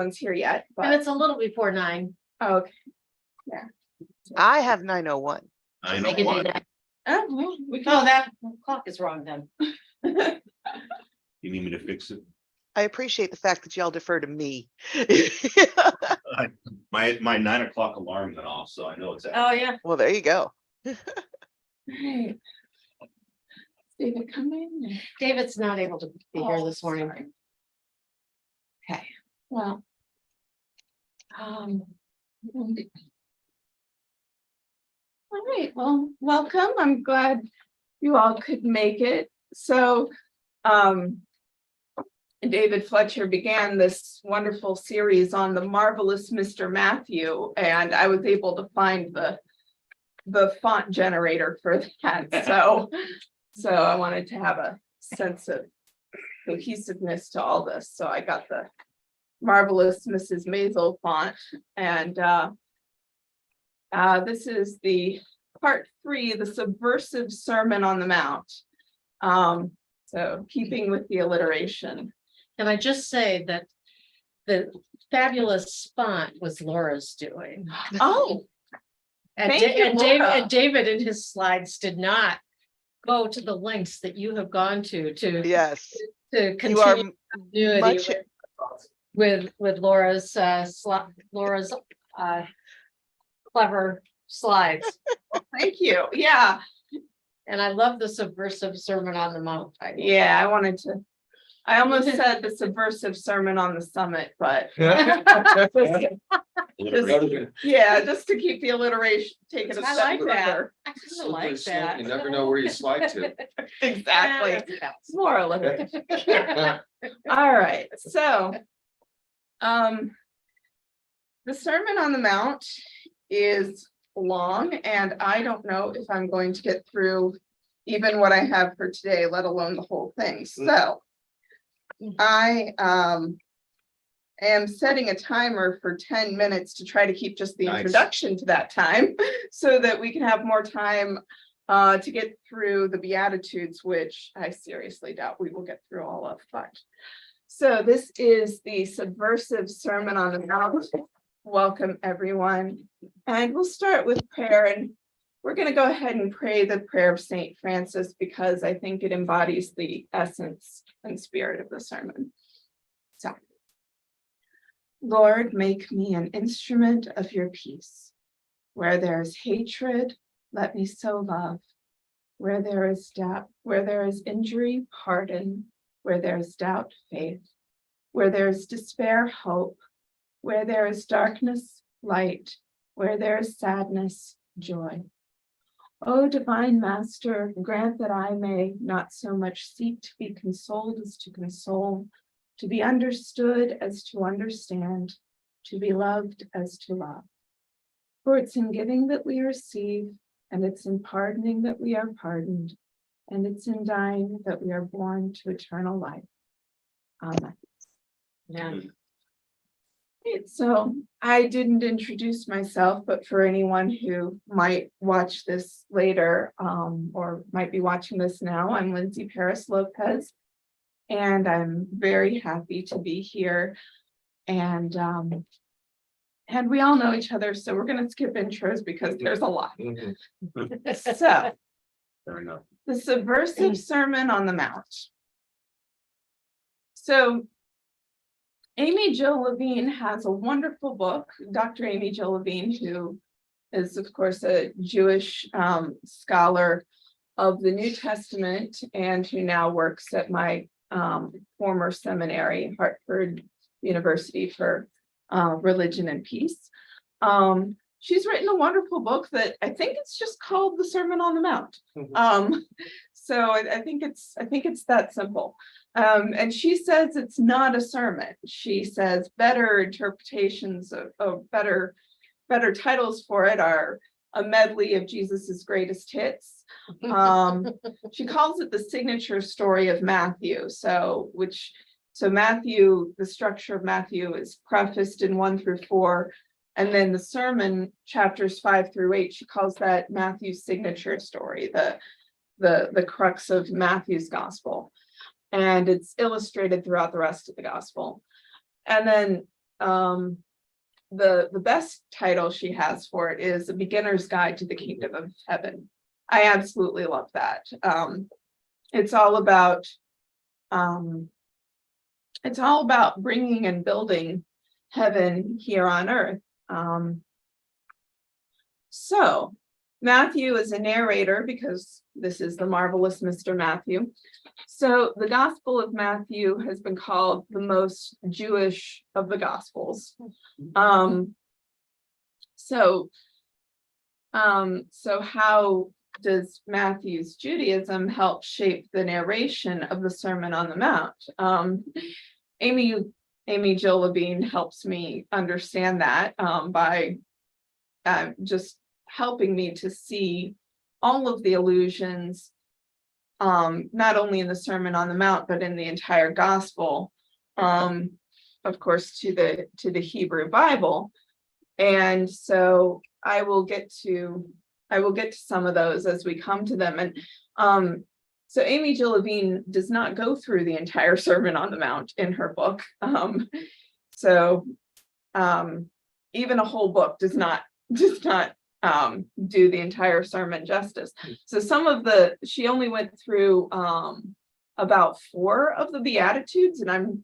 everyone's here yet, And but it's a little before 9. okay. I have 9:01. I I know can do what, that. Oh, well, we Oh, can. that clock is wrong then. you need me to fix it? I appreciate the fact that y'all defer to me. My 9 o'clock alarm went off, so I know it's. Oh, yeah. Well, there you go. Right. David come in. David's not able to be here Oh, this morning. sorry. Okay, well. All right, well, welcome. I'm glad you all could make it. So, David Fletcher began this wonderful series on the marvelous Mr. Matthew, and I was able to find the font generator for that. So I wanted to have a sense of cohesiveness to all this. So I got the marvelous Mrs. Maisel font, and this is the part 3, the subversive Sermon on the Mount. So keeping with the alliteration. Can I just say that the fabulous font was Laura's doing? Oh, And Thank you, Laura. David in his slides did not go to the links that you have gone to Yes, to you are continue continuity much. with Laura's clever slides. thank you. Yeah, And I love the subversive Sermon on the Mount. yeah, I almost said the subversive Sermon on the Summit, but yeah, just to keep the alliteration, take it a I step like that. further. I kind of like that. You never know where you slide to. Exactly. It's more or less. All right, so. The Sermon on the Mount is long, and I don't know if I'm going to get through even what I have for today, let alone the whole thing. So I am setting a timer for 10 minutes to try to keep just the Nice. introduction to that time so that we can have more time to get through the Beatitudes, which I seriously doubt we will get through all of, but. So this is the subversive Sermon on the Mount. Welcome, everyone. And we'll start with prayer, and we're going to go ahead and pray the prayer of Saint Francis because I think it embodies the essence and spirit of the sermon. So, Lord, make me an instrument of your peace. Where there is hatred, let me sow love. Where there is doubt, where there is injury, pardon. Where there is doubt, faith. Where there is despair, hope. Where there is darkness, light. Where there is sadness, joy. O divine Master, grant that I may not so much seek to be consoled as to console, to be understood as to understand, to be loved as to love. For it's in giving that we receive, and it's in pardoning that we are pardoned, and it's in dying that we are born to eternal life. Amen. Yeah. So I didn't introduce myself, but for anyone who might watch this later or might be watching this now, I'm Lindsay Paris Lopez, and I'm very happy to be here. And we all know each other, so we're going to skip intros because there's a lot. So Fair enough. the subversive Sermon on the Mount. So Amy Jill Levine has a wonderful book, Dr. Amy Jill Levine, who is, of course, a Jewish scholar of the New Testament and who now works at my former seminary, Hartford University for Religion and Peace. She's written a wonderful book that I think it's just called The Sermon on the Mount. So I think it's that simple. And she says it's not a sermon. She says better interpretations of better titles for it are a medley of Jesus's greatest hits. She calls it the signature story of Matthew. So Matthew, the structure of Matthew is prefaced in 1 through 4. And then the sermon, chapters 5 through 8, she calls that Matthew's signature story, the crux of Matthew's gospel. And it's illustrated throughout the rest of the gospel. And then the best title she has for it is A Beginner's Guide to the Kingdom of Heaven. I absolutely love that. It's all about bringing and building heaven here on earth. So Matthew is a narrator because this is the marvelous Mr. Matthew. So the Gospel of Matthew has been called the most Jewish of the Gospels. So how does Matthew's Judaism help shape the narration of the Sermon on the Mount? Amy Jill Levine helps me understand that by just helping me to see all of the allusions, not only in the Sermon on the Mount, but in the entire gospel, of course, to the Hebrew Bible. And so I will get to some of those as we come to them. And so Amy Jill Levine does not go through the entire Sermon on the Mount in her book. Even a whole book does not do the entire sermon justice. So she only went through about 4 of the Beatitudes, and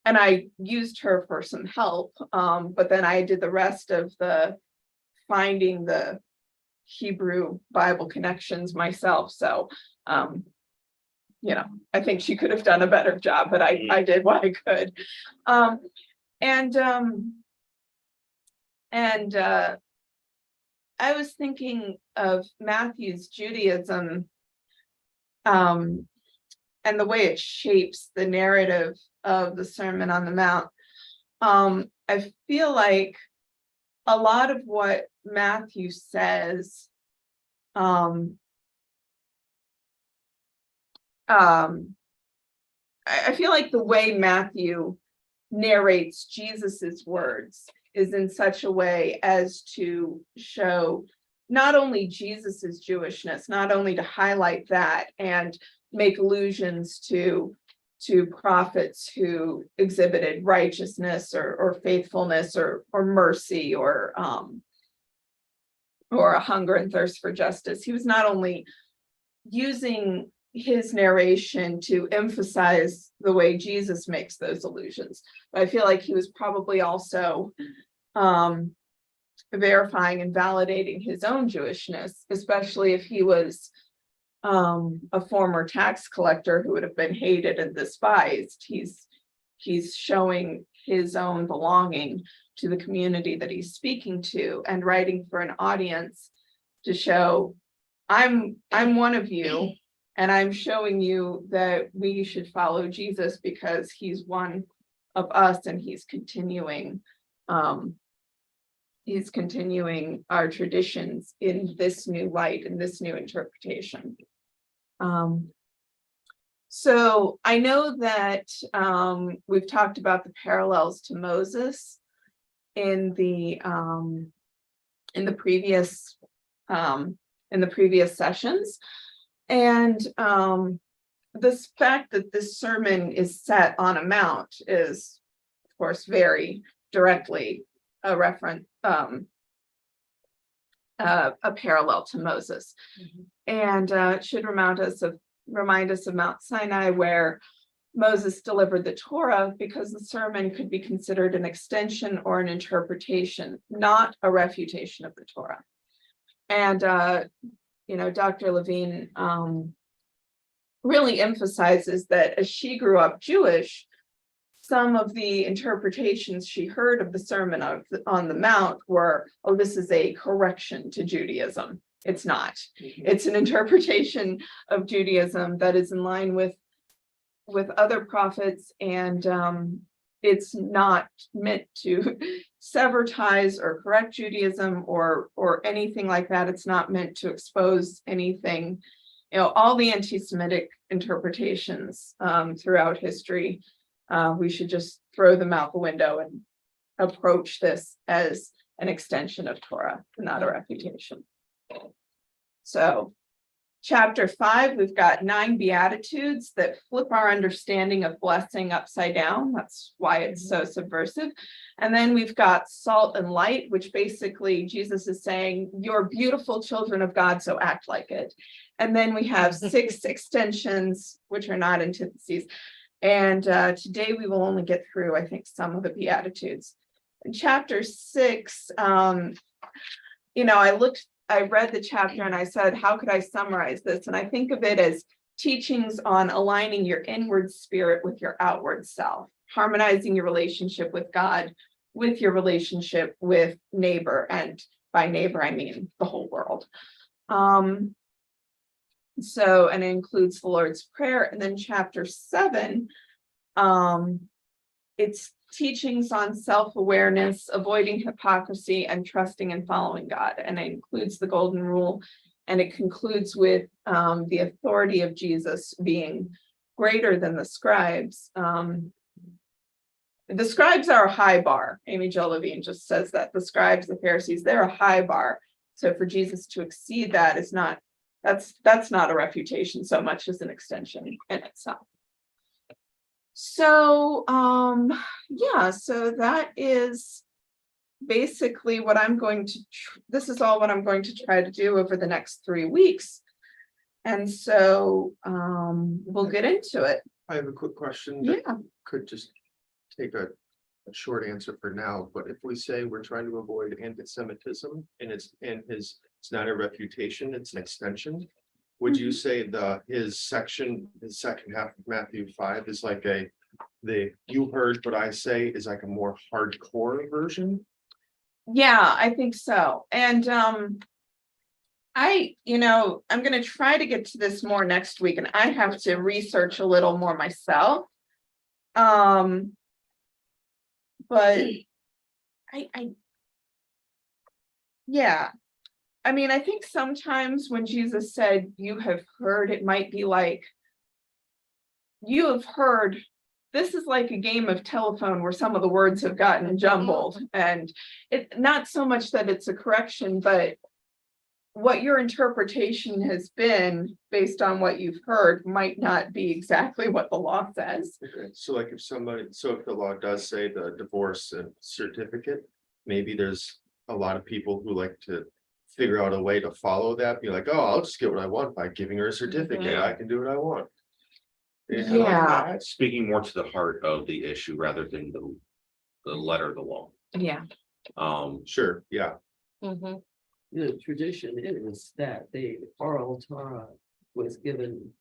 I used her for some help, but then I did the rest of the finding the Hebrew Bible connections myself. So I think she could have done a better job, but I did what I could. I was thinking of Matthew's Judaism and the way it shapes the narrative of the Sermon on the Mount. I feel like a lot of what Matthew says I feel like the way Matthew narrates Jesus's words is in such a way as to show not only Jesus's Jewishness, not only to highlight that and make allusions to prophets who exhibited righteousness or faithfulness or mercy or a hunger and thirst for justice. He was not only using his narration to emphasize the way Jesus makes those allusions, but I feel like he was probably also verifying and validating his own Jewishness, especially if he was a former tax collector who would have been hated and despised. He's showing his own belonging to the community that he's speaking to and writing for an audience to show, I'm one of you, and I'm showing you that we should follow Jesus because he's one of us and he's continuing our traditions in this new light, in this new interpretation. So I know that we've talked about the parallels to Moses in the previous sessions, and this fact that this sermon is set on a mount is, of course, very directly a reference, a parallel to Moses. And it should remind us of Mount Sinai, where Moses delivered the Torah, because the sermon could be considered an extension or an interpretation, not a refutation of the Torah. And Dr. Levine really emphasizes that as she grew up Jewish, some of the interpretations she heard of the Sermon on the Mount were, oh, this is a correction to Judaism. It's not. It's an interpretation of Judaism that is in line with other prophets, and it's not meant to sever ties or correct Judaism or anything like that. It's not meant to expose anything. All the anti-Semitic interpretations throughout history, we should just throw them out the window and approach this as an extension of Torah, not a refutation. So Chapter 5, we've got 9 beatitudes that flip our understanding of blessing upside down. That's why it's so subversive. And then we've got salt and light, which basically Jesus is saying, you're beautiful children of God, so act like it. And then we have 6 extensions, which are not antitheses. And today we will only get through, I think, some of the beatitudes. In chapter 6, I read the chapter and I said, how could I summarize this? And I think of it as teachings on aligning your inward spirit with your outward self, harmonizing your relationship with God with your relationship with neighbor. And by neighbor, I mean the whole world. And it includes the Lord's Prayer. And then chapter 7, it's teachings on self-awareness, avoiding hypocrisy, and trusting and following God. And it includes the golden rule. And it concludes with the authority of Jesus being greater than the scribes. The scribes are a high bar. Amy Jo Levine just says that the scribes, the Pharisees, they're a high bar. So for Jesus to exceed that is not, that's not a refutation so much as an extension in itself. So, so that is basically what I'm going to, this is all what I'm going to try to do over the next 3 weeks. And so, we'll get into it. I have a quick question. Yeah. That could just take a short answer for now, but if we say we're trying to avoid anti-Semitism and it's not a refutation, it's an extension. Would you say his second half of Matthew 5 is like you heard what I say is like a more hardcore version? Yeah, I think so. And I'm going to try to get to this more next week, and I have to research a little more myself. But I think sometimes when Jesus said, you have heard, it might be like, you have heard, this is like a game of telephone where some of the words have gotten jumbled, and it not so much that it's a correction, but what your interpretation has been based on what you've heard might not be exactly what the law says. Okay. So like if the law does say the divorce certificate, maybe there's a lot of people who like to figure out a way to follow that, be like, oh, I'll just get what I want by giving her a certificate. Yeah. I can do what I want. Yeah. Speaking more to the heart of the issue rather than the letter of the law. Yeah. Sure, yeah. Mhm. The tradition is that the oral Torah was given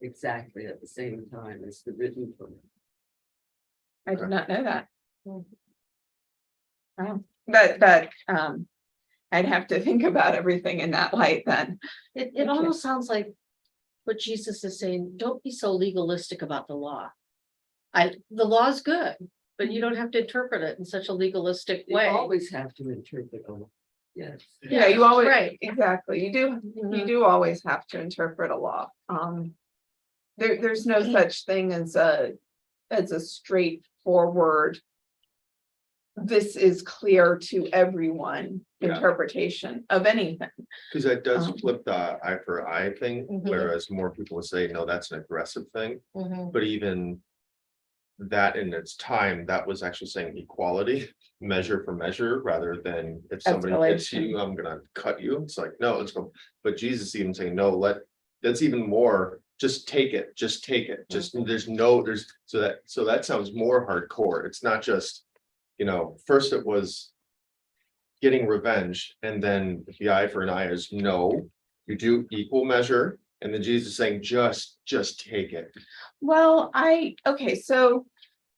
exactly at the same time as the written Torah. I did not know that. Mhm. Wow. But I'd have to think about everything in that light then. It Okay. almost sounds like what Jesus is saying, don't be so legalistic about the law. The law is good, but you don't have to interpret it in such a legalistic You way. always have to interpret a law. Yes. Yeah, you always, Right. exactly. You Mhm. do always have to interpret a law. There's no such thing as a straightforward, this is clear to everyone Yeah. interpretation of anything. Because that does Um, flip the eye for eye thing, Mhm. whereas more people would say, no, that's an aggressive thing. Mhm. But even that in its time, that was actually saying equality, measure for measure, rather than if somebody hits Escalation. you, I'm gonna cut you. It's like, no, let's go. But Jesus even saying, no, that's even more, just take it, just take it. Just, so that sounds more hardcore. It's not just, first it was getting revenge, and then the eye for an eye is no, you do equal measure. And then Jesus saying, just take it. Well, so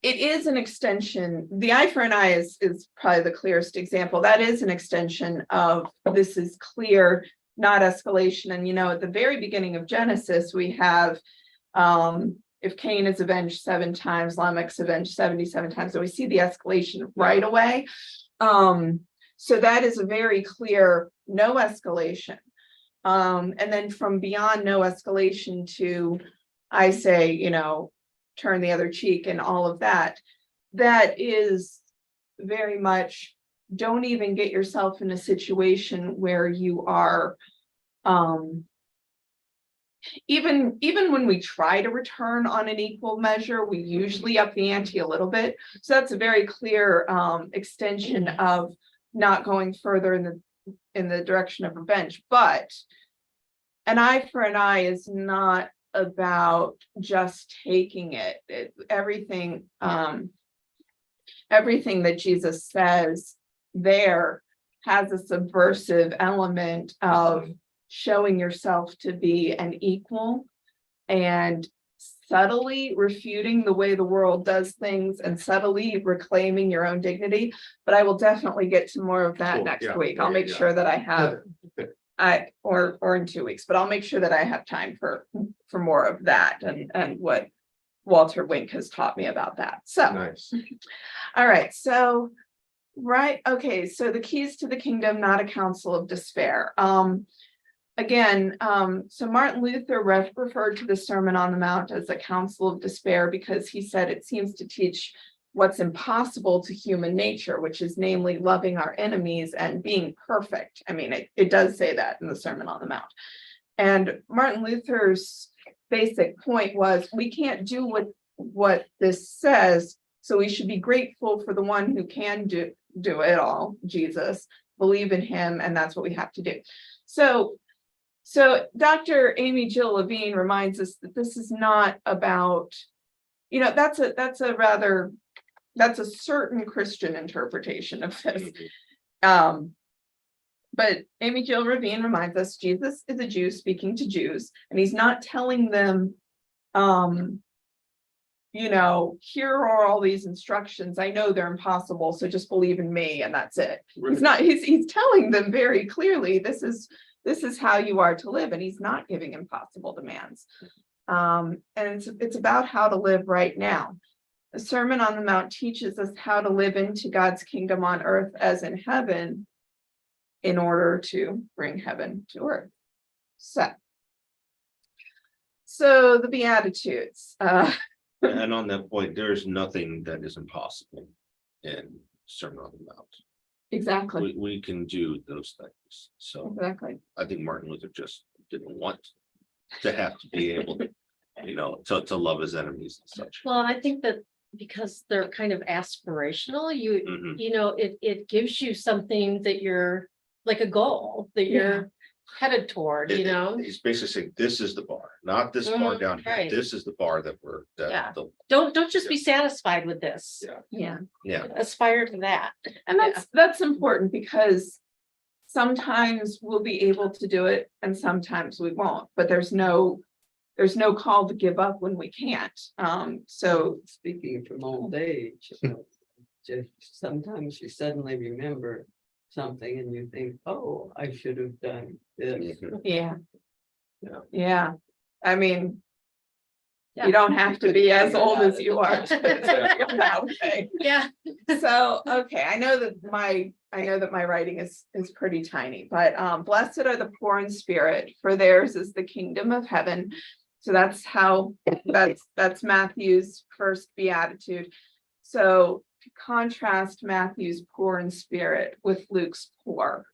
it is an extension. The eye for an eye is probably the clearest example. That is an extension of this is clear, not escalation. And at the very beginning of Genesis, we have if Cain is avenged 7 times, Lamech's avenged 77 times. So we see the escalation right away. So that is a very clear no escalation. And then from beyond no escalation to, I say, turn the other cheek and all of that, that is very much, don't even get yourself in a situation where you are even when we try to return on an equal measure, we usually up the ante a little bit. So that's a very clear extension of not going further in the direction of revenge. But an eye for an eye is not about just taking it. Everything that Jesus says there has a subversive element of showing yourself to be an equal and subtly refuting the way the world does things and subtly reclaiming your own dignity. But I will definitely get to more of that Cool. next Yeah. week. I'll Yeah, make yeah. sure that I have Okay. or in 2 weeks, but I'll make sure that I have time for more of that and what Walter Wink has taught me about that. So, Nice. all right, so okay, so the keys to the kingdom, not a council of despair. Again, so Martin Luther referred to the Sermon on the Mount as a council of despair because he said it seems to teach what's impossible to human nature, which is namely loving our enemies and being perfect. I mean, it does say that in the Sermon on the Mount. And Martin Luther's basic point was we can't do what this says, so we should be grateful for the one who can do it all, Jesus, believe in him, and that's what we have to do. So Dr. Amy Jill Levine reminds us that this is not about, that's a certain Christian interpretation of this. But Amy Jill Levine reminds us Jesus is a Jew speaking to Jews, and he's not telling them, here are all these instructions. I know they're impossible, so just believe in me, and that's it. He's telling them very clearly, this is how you are to live, and he's not giving impossible demands. And it's about how to live right now. The Sermon on the Mount teaches us how to live into God's kingdom on earth as in heaven in order to bring heaven to earth. So the Beatitudes. And on that point, there's nothing that is impossible in Sermon on the Mount. Exactly. We can do those things. So Exactly. I think Martin Luther just didn't want to have to be able to, to love his enemies and such. Well, I think that because they're kind of aspirational, Mhm. it gives you something that you're like a goal that you're headed toward, He's basically saying, this is the bar, not this bar down here. right. This is the bar that Yeah. Don't just be satisfied with this. Yeah. Yeah. Aspire to that. And that's important because sometimes we'll be able to do it and sometimes we won't, but there's no call to give up when we can't. So Speaking from old age, just sometimes you suddenly remember something and you think, oh, I should have done this. Mhm. yeah. Yeah. Yeah. I mean, Yeah. you don't have to be as old as you are to feel that way. Yeah. So, okay, I know that my writing is pretty tiny, but blessed are the poor in spirit, for theirs is the kingdom of heaven. So that's Matthew's first beatitude. So to contrast Matthew's poor in spirit with Luke's poor.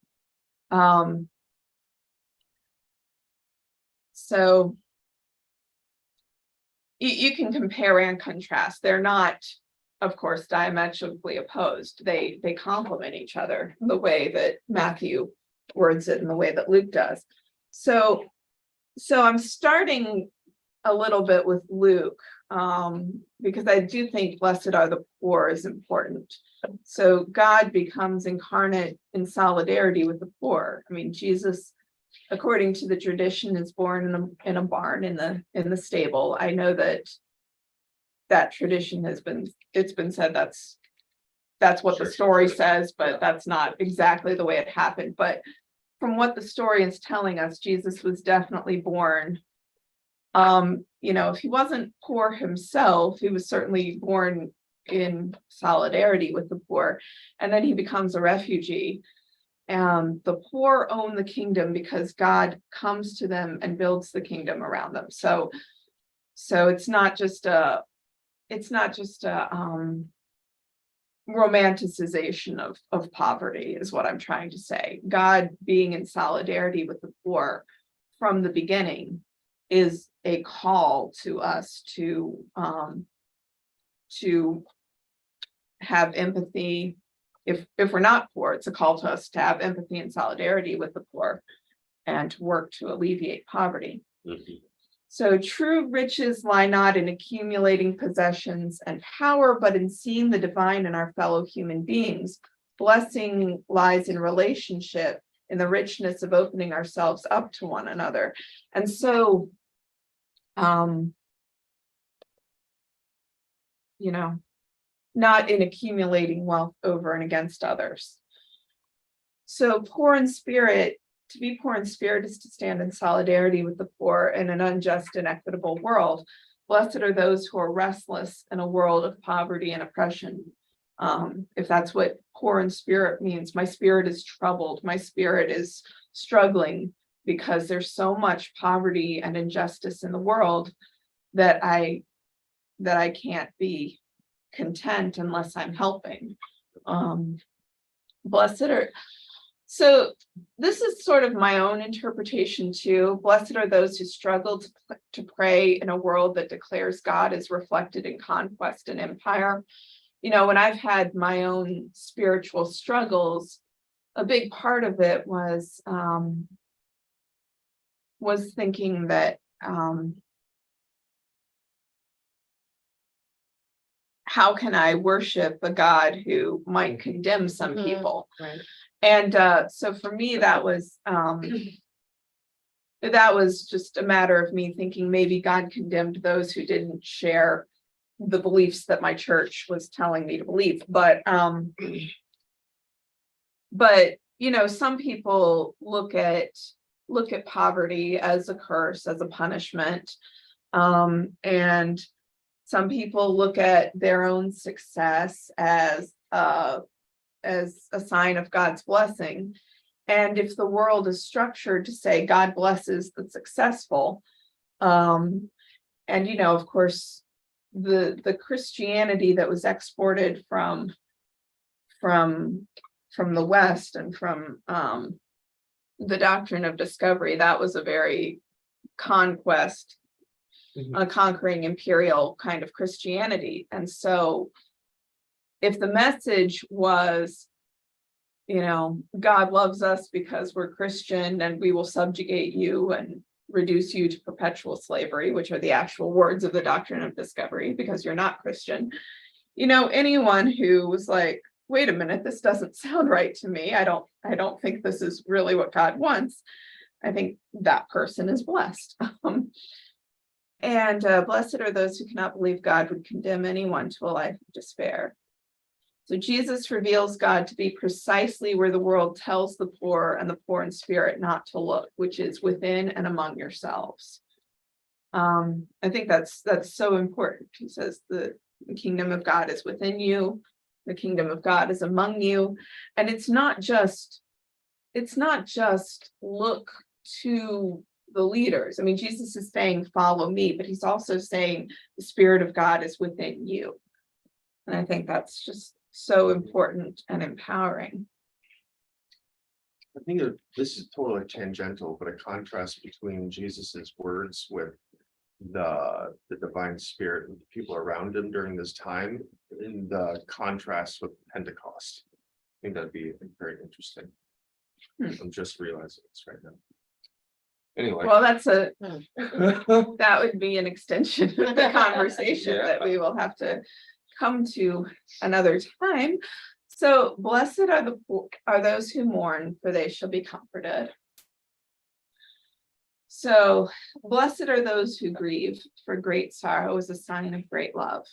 So you can compare and contrast. They're not, of course, diametrically opposed. They complement each other the way that Matthew words it and the way that Luke does. So I'm starting a little bit with Luke, because I do think blessed are the poor is important. So God becomes incarnate in solidarity with the poor. I mean, Jesus, according to the tradition, is born in a barn in the stable. I know that tradition it's been said that's what the story says, but that's not exactly the way it happened. But from what the story is telling us, Jesus was definitely born. If he wasn't poor himself, he was certainly born in solidarity with the poor, and then he becomes a refugee. And the poor own the kingdom because God comes to them and builds the kingdom around them. So it's not just a romanticization of poverty is what I'm trying to say. God being in solidarity with the poor from the beginning is a call to us to have empathy. If we're not poor, it's a call to us to have empathy and solidarity with the poor and to work to alleviate poverty. Mhm. So true riches lie not in accumulating possessions and power, but in seeing the divine in our fellow human beings. Blessing lies in relationship, in the richness of opening ourselves up to one another. And so, not in accumulating wealth over and against others. So poor in spirit, to be poor in spirit is to stand in solidarity with the poor in an unjust and equitable world. Blessed are those who are restless in a world of poverty and oppression. If that's what poor in spirit means, my spirit is troubled, my spirit is struggling because there's so much poverty and injustice in the world that I can't be content unless I'm helping. Blessed are, so this is sort of my own interpretation too. Blessed are those who struggle to pray in a world that declares God is reflected in conquest and empire. When I've had my own spiritual struggles, a big part of it was thinking that how can I worship a God who might condemn some Mhm. people? Right. And so for me, that was just a matter of me thinking maybe God condemned those who didn't share the beliefs that my church was telling me to believe. But some people look at poverty as a curse, as a punishment. And some people look at their own success as a sign of God's blessing. And if the world is structured to say God blesses the successful, and of course, the Christianity that was exported from the West and from the doctrine of discovery, that was a very conquering imperial kind of Christianity. And so if the message was, God loves us because we're Christian and we will subjugate you and reduce you to perpetual slavery, which are the actual words of the doctrine of discovery, because you're not Christian. Anyone who was like, wait a minute, this doesn't sound right to me. I don't think this is really what God wants. I think that person is blessed. And blessed are those who cannot believe God would condemn anyone to a life of despair. So Jesus reveals God to be precisely where the world tells the poor and the poor in spirit not to look, which is within and among yourselves. I think that's so important. He says the kingdom of God is within you, the kingdom of God is among you, and it's not just look to the leaders. I mean, Jesus is saying, follow me, but he's also saying the Spirit of God is within you. And I think that's just so important and empowering. I think that this is totally tangential, but a contrast between Jesus's words with the divine spirit and the people around him during this time, in the contrast with Pentecost. I think that'd be very interesting. I'm just realizing this right now. Anyway. Well, that would be an extension of the conversation Yeah. that we will have to come to another time. So blessed are those who mourn, for they shall be comforted. So blessed are those who grieve, for great sorrow is a sign of great love.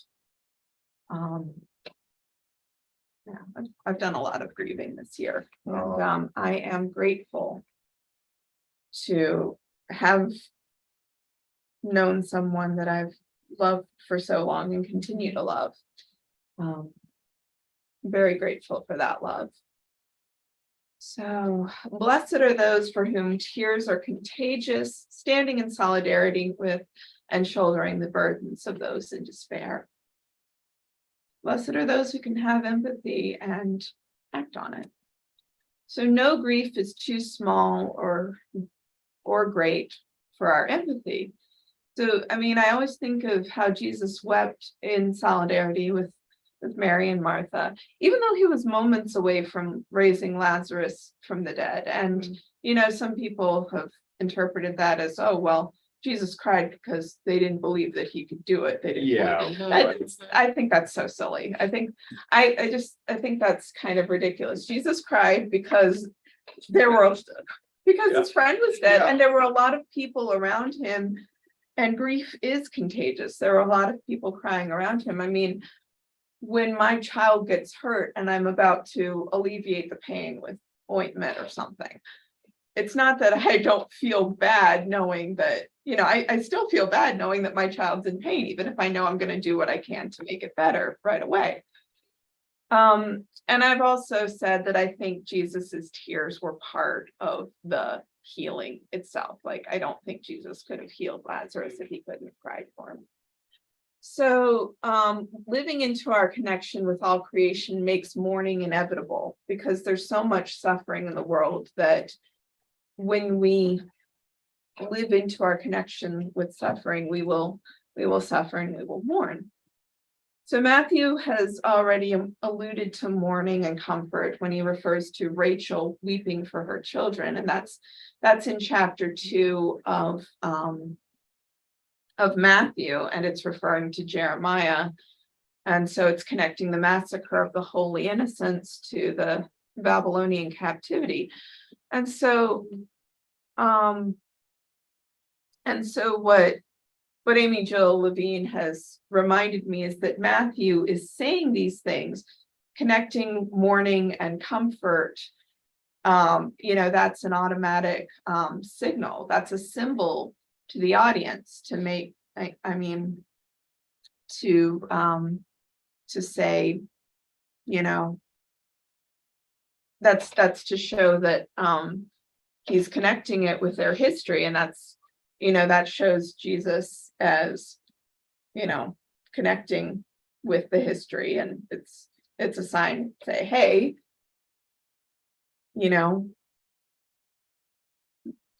I've done a lot of grieving this year, and I am grateful to have known someone that I've loved for so long and continue to love. Very grateful for that love. So blessed are those for whom tears are contagious, standing in solidarity with and shouldering the burdens of those in despair. Blessed are those who can have empathy and act on it. So no grief is too small or great for our empathy. So, I mean, I always think of how Jesus wept in solidarity with Mary and Martha, even though he was moments away from raising Lazarus from the dead. And, you know, some people have interpreted that as, oh, well, Jesus cried because they didn't believe that he could do it. They didn't believe I think that's so silly. I think that's kind of ridiculous. Jesus cried because his friend was dead, Yeah. and there were a lot of people around him, and grief is contagious. There are a lot of people crying around him. I mean, when my child gets hurt and I'm about to alleviate the pain with ointment or something, it's not that I don't feel bad knowing that, you know, I still feel bad knowing that my child's in pain, even if I know I'm going to do what I can to make it better right away. And I've also said that I think Jesus's tears were part of the healing itself. Like, I don't think Jesus could have healed Lazarus if he couldn't have cried for him. So, living into our connection with all creation makes mourning inevitable, because there's so much suffering in the world that when we live into our connection with suffering, we will suffer and we will mourn. So Matthew has already alluded to mourning and comfort when he refers to Rachel weeping for her children, and that's in chapter 2 of Matthew, and it's referring to Jeremiah. And so it's connecting the massacre of the holy innocents to the Babylonian captivity. And so what Amy Jill Levine has reminded me is that Matthew is saying these things, connecting mourning and comfort. You know, that's an automatic signal. That's a symbol to the audience to make, to say, you know, that's to show that he's connecting it with their history, and that's, you know, that shows Jesus as, you know, connecting with the history, and it's a sign to say, hey, you know,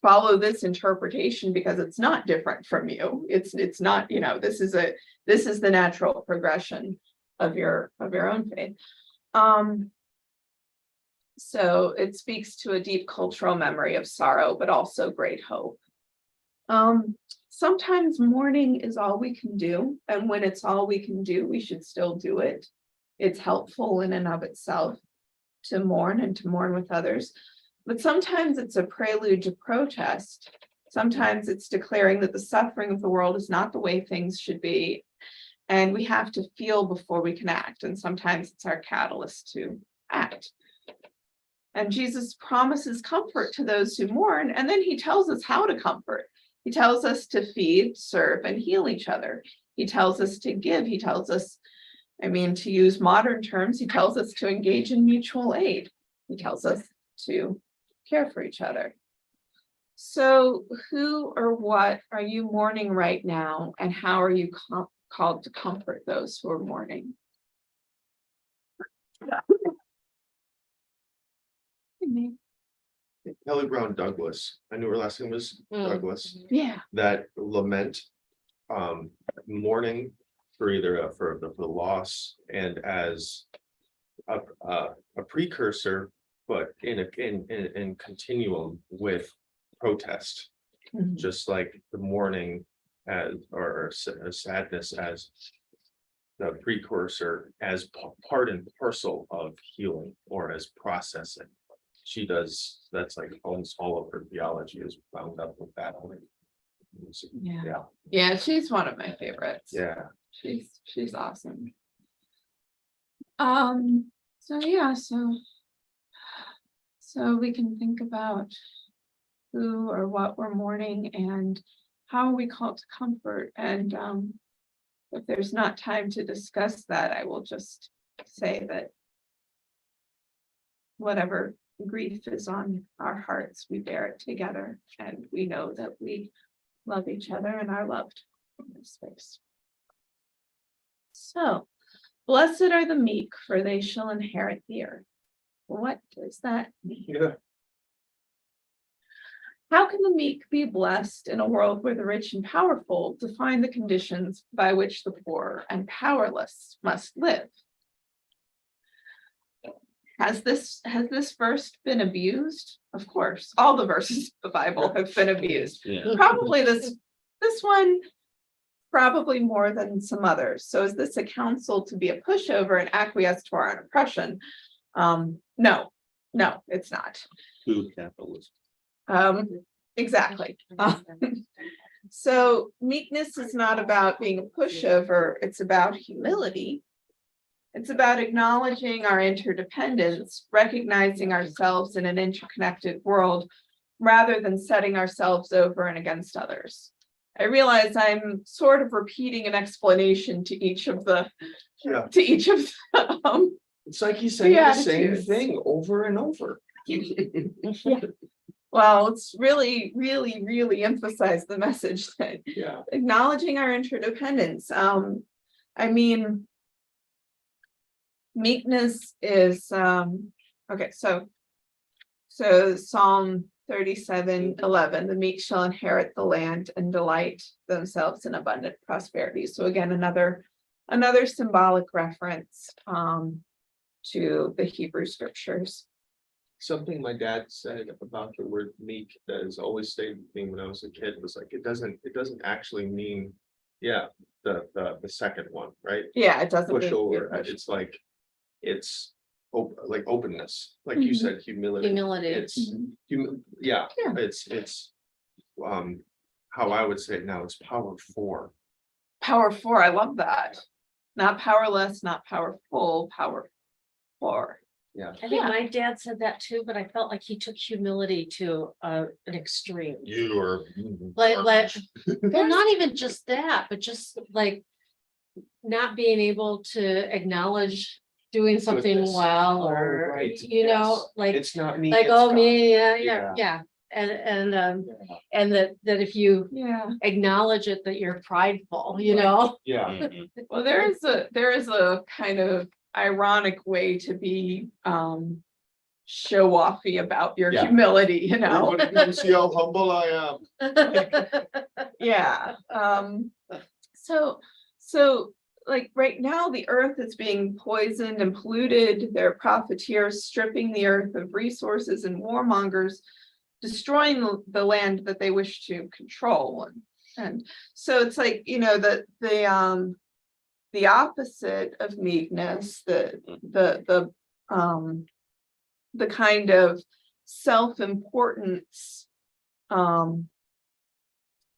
follow this interpretation because it's not different from you. It's not, you know, this is the natural progression of your own faith. So it speaks to a deep cultural memory of sorrow, but also great hope. Sometimes mourning is all we can do, and when it's all we can do, we should still do it. It's helpful in and of itself to mourn and to mourn with others. But sometimes it's a prelude to protest. Sometimes it's declaring that the suffering of the world is not the way things should be, and we have to feel before we can act. And sometimes it's our catalyst to act. And Jesus promises comfort to those who mourn, and then he tells us how to comfort. He tells us to feed, serve, and heal each other. He tells us to give. He tells us, to use modern terms, he tells us to engage in mutual aid. He tells us to care for each other. So who or what are you mourning right now, and how are you called to comfort those who are mourning? Kelly Brown Douglas, I knew her last name was Douglas, Yeah. that lament, mourning for either for the loss and as a precursor, but in continuum with protest, Mhm. just like the mourning as or sadness as the precursor, as part and parcel of healing or as processing. She does, that's like almost all of her theology is bound up with that. Yeah, she's one of my favorites. Yeah. She's awesome. So we can think about who or what we're mourning and how are we called to comfort. And if there's not time to discuss that, I will just say that whatever grief is on our hearts, we bear it together, and we know that we love each other and are loved in this space. So, blessed are the meek, for they shall inherit the earth. What does that mean? Yeah. How can the meek be blessed in a world where the rich and powerful define the conditions by which the poor and powerless must live? Has this verse been abused? Of course, all the verses of the Bible have been abused. Yeah. Probably this one, probably more than some others. So is this a counsel to be a pushover and acquiesce to our own oppression? No, it's not. Food capitalism. Exactly. So meekness is not about being a pushover, it's about humility. It's about acknowledging our interdependence, recognizing ourselves in an interconnected world, rather than setting ourselves over and against others. I realize I'm sort of repeating an explanation to each of the, Yeah. It's like he's saying the same attitudes. thing over and over. Well, it's really emphasize the message that Yeah. acknowledging our interdependence. I mean, meekness is, okay, so Psalm 37:11, the meek shall inherit the land and delight themselves in abundant prosperity. So again, another symbolic reference to the Hebrew scriptures. Something my dad said about the word meek that has always stayed with me when I was a kid was like, it doesn't actually mean, the second one, right? Yeah, it doesn't. Push mean over, you're pushed. it's like, like openness, like you Mhm. said, humility. Humility. It's, Mhm. yeah, Yeah. it's, how I would say it now, it's power four. Power four, I love that. Not powerless, not powerful, power four. I think Yeah. my dad said that too, but I felt like he took humility to an extreme. You are. Like, well, not even just that, but just like not being able to acknowledge doing something Goodness. well, Oh, or, right, you know, yes. like, It's not me. like, it's oh, God. me, Yeah. yeah. And Yeah. that if you Yeah. acknowledge it, that you're prideful, you know? Yeah, Mhm. Well, there is a kind of ironic way to be show offy about your Yeah. humility, you know? everybody come see how humble I am. Yeah. So like right now, the earth is being poisoned and polluted. There are profiteers stripping the earth of resources and warmongers destroying the land that they wish to control. And so it's like, you know, the opposite of meekness, the kind of self-importance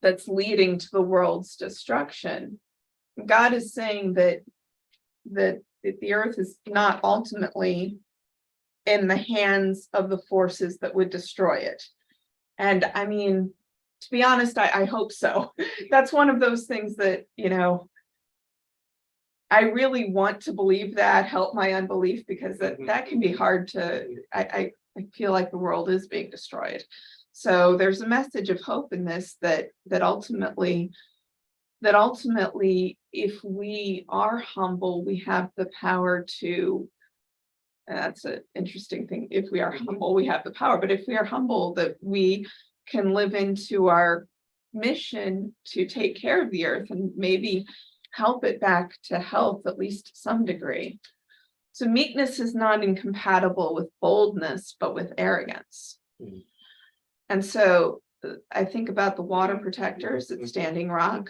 that's leading to the world's destruction. God is saying that the earth is not ultimately in the hands of the forces that would destroy it. And I mean, to be honest, I hope so. That's one of those things that, you know, I really want to believe that, help my unbelief, because that can be hard to, I feel like the world is being destroyed. So there's a message of hope in this, that ultimately, if we are humble, we have the power to, that's an interesting thing. If we are humble, we have the power, but if we are humble, that we can live into our mission to take care of the earth and maybe help it back to health, at least to some degree. So meekness is not incompatible with boldness, but with arrogance. Mhm. And so I think about the water protectors at Standing Rock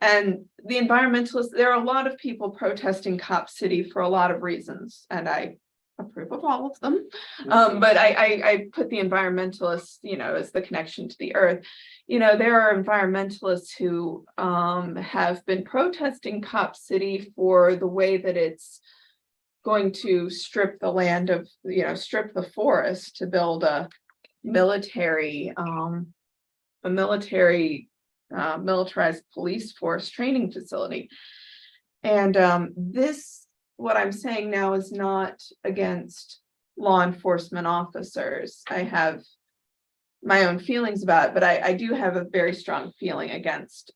and the environmentalists. There are a lot of people protesting Cop City for a lot of reasons, and I approve of all of them. But I put the environmentalists, you know, as the connection to the earth. You know, there are environmentalists who have been protesting Cop City for the way that it's going to strip the land of, you know, strip the forest to build a militarized police force training facility. And what I'm saying now is not against law enforcement officers. I have my own feelings about it, but I do have a very strong feeling against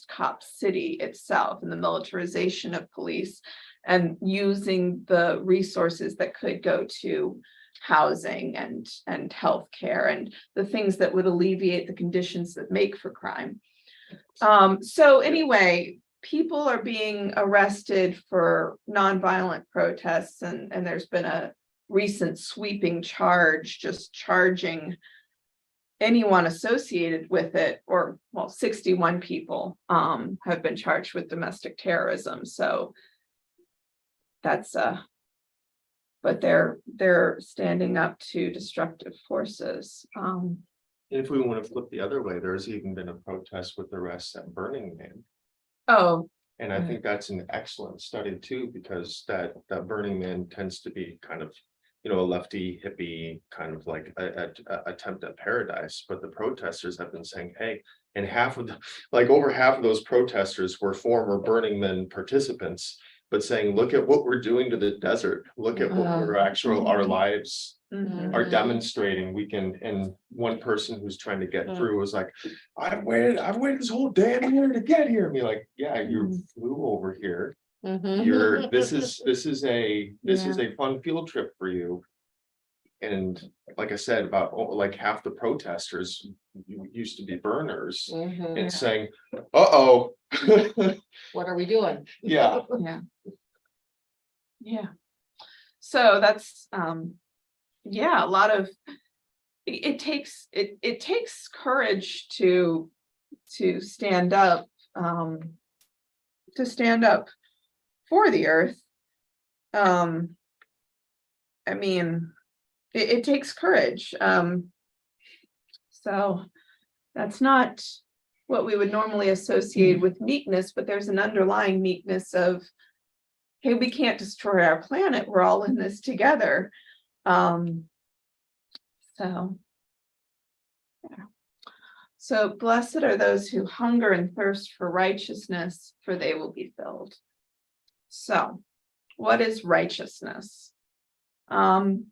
Cop City itself and the militarization of police and using the resources that could go to housing and healthcare and the things that would alleviate the conditions that make for crime. So anyway, people are being arrested for nonviolent protests, and there's been a recent sweeping charge, just charging anyone associated with it, or well, 61 people have been charged with domestic terrorism. So that's but they're standing up to destructive forces. If we want to flip the other way, there's even been a protest with arrests at Burning Man. Oh, And I think that's an excellent study too, because that Burning Man tends to be kind of, you know, a lefty hippie kind of like a attempt at paradise. But the protesters have been saying, hey, and over half of those protesters were former Burning Man participants, but saying, look at what we're doing to the desert. Look at what our lives mhm. are demonstrating. We can, and one person who's trying to get through was like, I've waited this whole damn year to get here. Me like, yeah, you flew over here. Mhm. This is a fun field trip for you. And like I said, about like half the protesters used to be burners Mhm. and saying, uh-oh. What are we doing? Yeah. Yeah. So that's yeah, a lot of it takes courage to stand up for the earth. I mean, it takes courage. So that's not what we would normally associate with meekness, but there's an underlying meekness of, hey, we can't destroy our planet. We're all in this together. So, yeah. So blessed are those who hunger and thirst for righteousness, for they will be filled. So, what is righteousness? False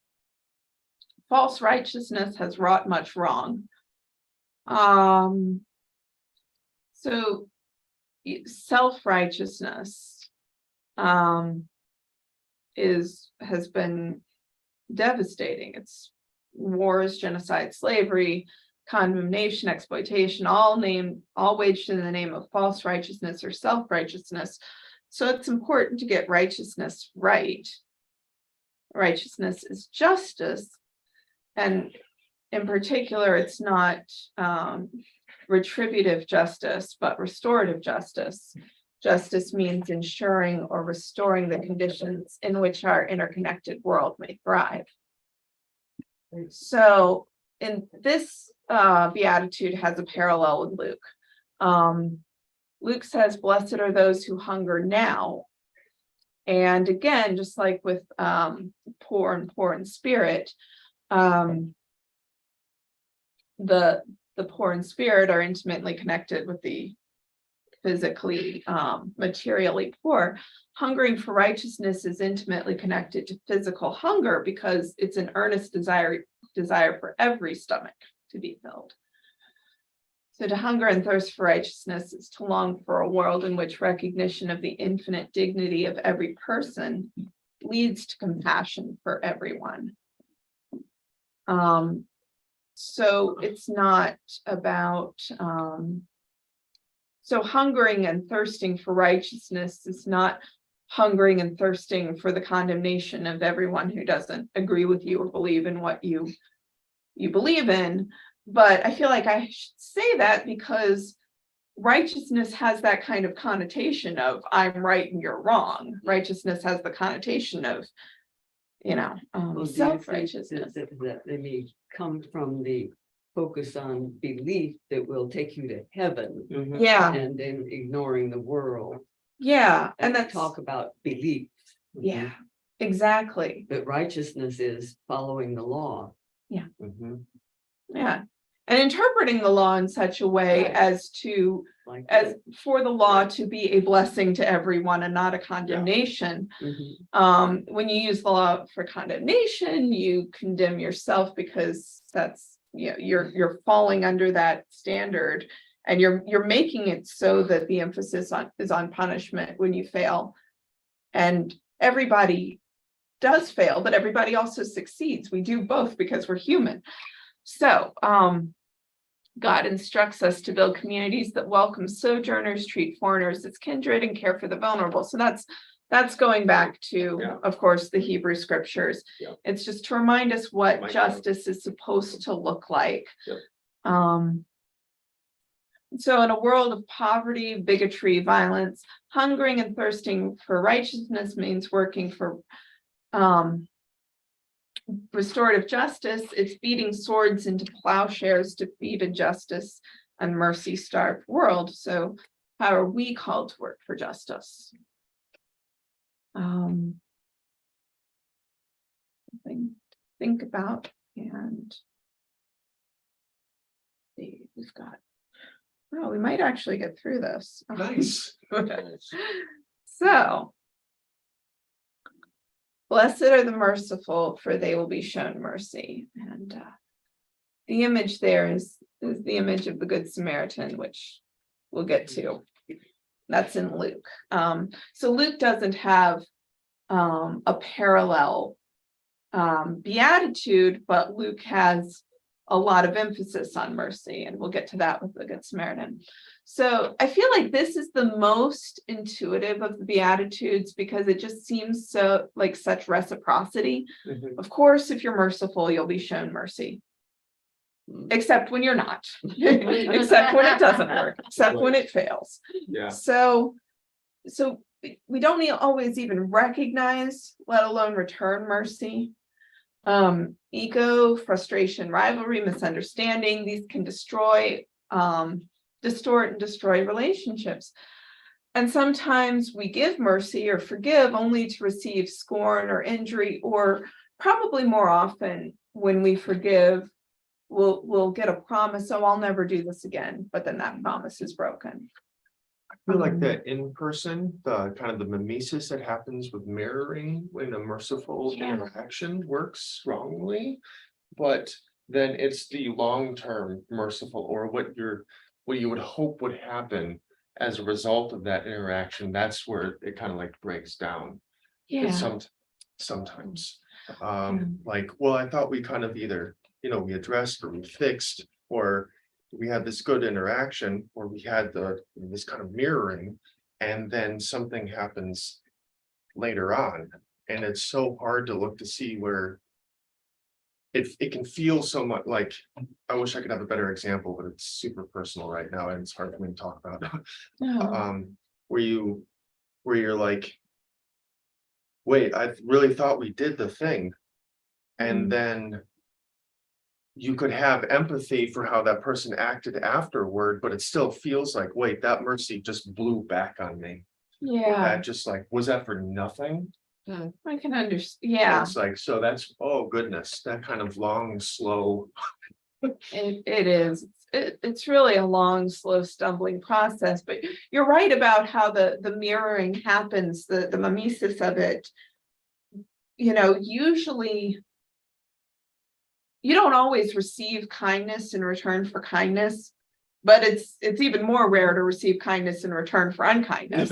righteousness has wrought much wrong. So self-righteousness has been devastating. It's wars, genocide, slavery, condemnation, exploitation, all waged in the name of false righteousness or self-righteousness. So it's important to get righteousness right. Righteousness is justice, and in particular, it's not retributive justice, but restorative justice. Justice means ensuring or restoring the conditions in which our interconnected world may thrive. So in this beatitude has a parallel with Luke. Luke says, blessed are those who hunger now. And again, just like with poor in spirit, the poor in spirit are intimately connected with the physically, materially poor. Hungering for righteousness is intimately connected to physical hunger because it's an earnest desire for every stomach to be filled. So to hunger and thirst for righteousness is to long for a world in which recognition of the infinite dignity of every person leads to compassion for everyone. So it's not about, so hungering and thirsting for righteousness is not hungering and thirsting for the condemnation of everyone who doesn't agree with you or believe in what you believe in. But I feel like I should say that because righteousness has that kind of connotation of I'm right and you're wrong. Righteousness has the connotation of, Well, do you think self-righteousness. that they may come from the focus on belief that will take you to heaven Yeah, and then ignoring the world. yeah, and And that's, talk about belief. yeah, exactly. But righteousness is following the law. Mhm. Yeah. And interpreting the law in such a way Right. as Like for the law to be a blessing to everyone and not a condemnation. Mhm. When you use the law for condemnation, you condemn yourself because that's, you're falling under that standard, and you're making it so that the emphasis is on punishment when you fail. And everybody does fail, but everybody also succeeds. We do both because we're human. So, God instructs us to build communities that welcome sojourners, treat foreigners as kindred, and care for the vulnerable. So that's going back to, Yeah. of course, the Hebrew scriptures. Yeah. It's just to remind us what Might be. justice is supposed to look like. Yep. So in a world of poverty, bigotry, violence, hungering and thirsting for righteousness means working for restorative justice. It's beating swords into plowshares to feed a justice and mercy starved world. So how are we called to work for justice? Something to think about. And see, we've got, oh, we might actually get through this. Nice. So, blessed are the merciful, for they will be shown mercy. And the image there is the image of the Good Samaritan, which we'll get to. That's in Luke. So Luke doesn't have a parallel beatitude, but Luke has a lot of emphasis on mercy, and we'll get to that with the Good Samaritan. So I feel like this is the most intuitive of the Beatitudes because it just seems so like such reciprocity. Mhm. Of course, if you're merciful, you'll be shown mercy. Except when you're not, except when it doesn't work, except when it fails. Yeah, So we don't always even recognize, let alone return mercy. Ego, frustration, rivalry, misunderstanding, these can distort and destroy relationships. And sometimes we give mercy or forgive only to receive scorn or injury, or probably more often when we forgive, we'll get a promise, oh, I'll never do this again, but then that promise is broken. I feel like that in person, the kind of the mimesis that happens with mirroring when a merciful Yeah. interaction works strongly. But then it's the long-term merciful, or what you would hope would happen as a result of that interaction. That's where it kind of like breaks down. It's sometimes, like, well, I thought we kind of either, we addressed or we fixed, or we had this good interaction, or we had this kind of mirroring, and then something happens later on. And it's so hard to look to see where it can feel so much like, I wish I could have a better example, but it's super personal right now and it's hard for me to talk about. Where you're like, wait, I really thought we did the thing. And then you could have empathy for how that person acted afterward, but it still feels like, wait, that mercy just blew back on me. That just like, was that for nothing? I can understand. Yeah, It's like, so that's, oh goodness, that kind of long, slow. it is. It's really a long, slow, stumbling process, but you're right about how the mirroring happens, the mimesis of it. Usually you don't always receive kindness in return for kindness, but it's even more rare to receive kindness in return for unkindness.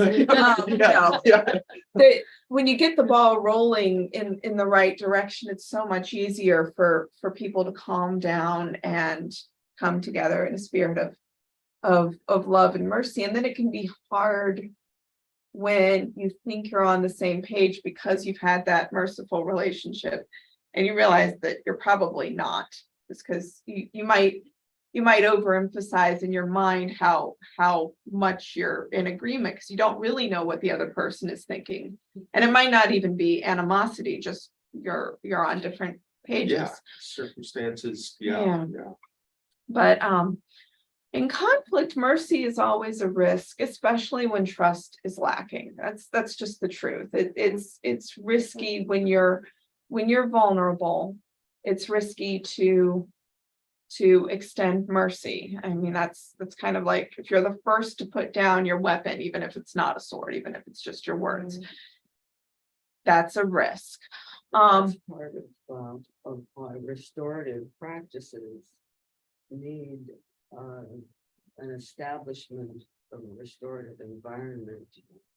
When you get the ball rolling in the right direction, it's so much easier for people to calm down and come together in a spirit of love and mercy. And then it can be hard when you think you're on the same page because you've had that merciful relationship and you realize that you're probably not, just because you might overemphasize in your mind how much you're in agreement, because you don't really know what the other person is thinking. And it might not even be animosity, just you're on different pages. Yeah, circumstances, Yeah. yeah. But in conflict, mercy is always a risk, especially when trust is lacking. That's just the truth. It's risky when you're vulnerable. It's risky to extend mercy. I mean, that's kind of like if you're the first to put down your weapon, even if it's not a sword, even if it's just your words, that's a risk. That's part of why restorative practices need an establishment of a restorative environment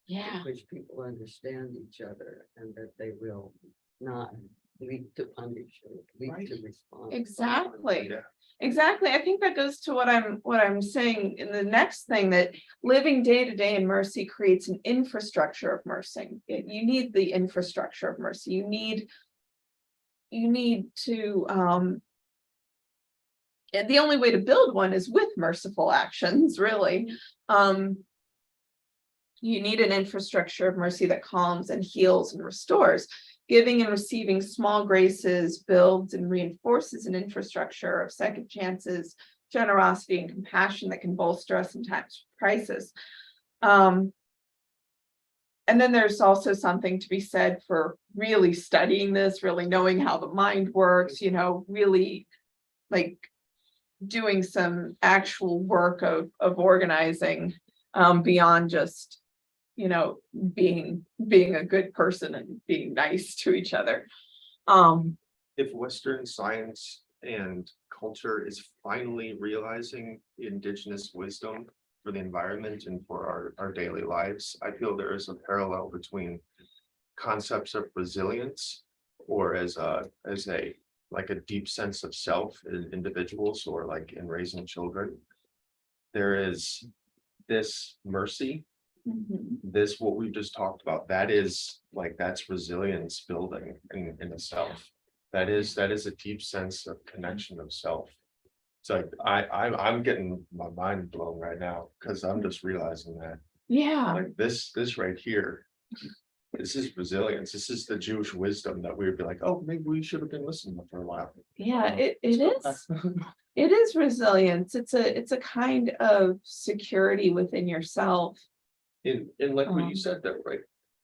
in which people understand each other and that they will not weak to punish or weak to respond. Exactly. Yeah. Exactly. I think that goes to what I'm saying in the next thing, that living day to day in mercy creates an infrastructure of mercy. You need the infrastructure of mercy. You need to and the only way to build one is with merciful actions, really. You need an infrastructure of mercy that calms and heals and restores. Giving and receiving small graces builds and reinforces an infrastructure of second chances, generosity, and compassion that can bolster us in times of crisis. And then there's also something to be said for really studying this, really knowing how the mind works, really like doing some actual work of organizing beyond just being a good person and being nice to each other. If Western science and culture is finally realizing indigenous wisdom for the environment and for our daily lives, I feel there is a parallel between concepts of resilience, or as a like a deep sense of self in individuals, or like in raising children. There is this mercy, this what we just talked about, that's resilience building in itself. That is a deep sense of connection of self. It's like I'm getting my mind blown right now, because I'm just realizing that Yeah. like this right here, this is resilience. This is the Jewish wisdom that we would be like, oh, maybe we should have been listening for a while. Yeah, it is. It is resilience. It's a kind of security within yourself. In like what you said there, right?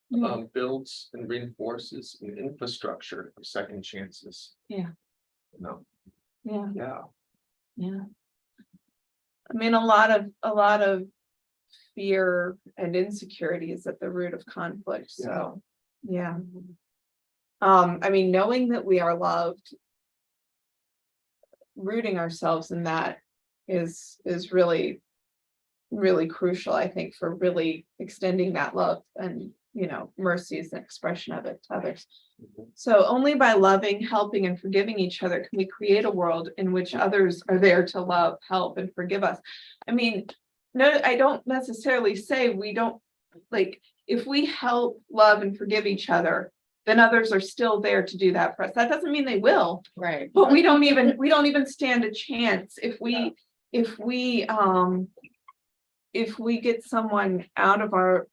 Yeah. Builds and reinforces an infrastructure of second chances. Yeah. No, Yeah. yeah, I mean, a lot of fear and insecurity is at the root of conflict. So, yeah. I mean, knowing that we are loved, rooting ourselves in that is really, really crucial, I think, for really extending that love, and mercy is an expression of it to others. So only by loving, helping, and forgiving each other can we create a world in which others are there to love, help, and forgive us. I mean, no, I don't necessarily say we don't, like, if we help, love, and forgive each other, then others are still there to do that for us. That doesn't mean they will, Right. but we don't even stand a chance if we get someone out of our,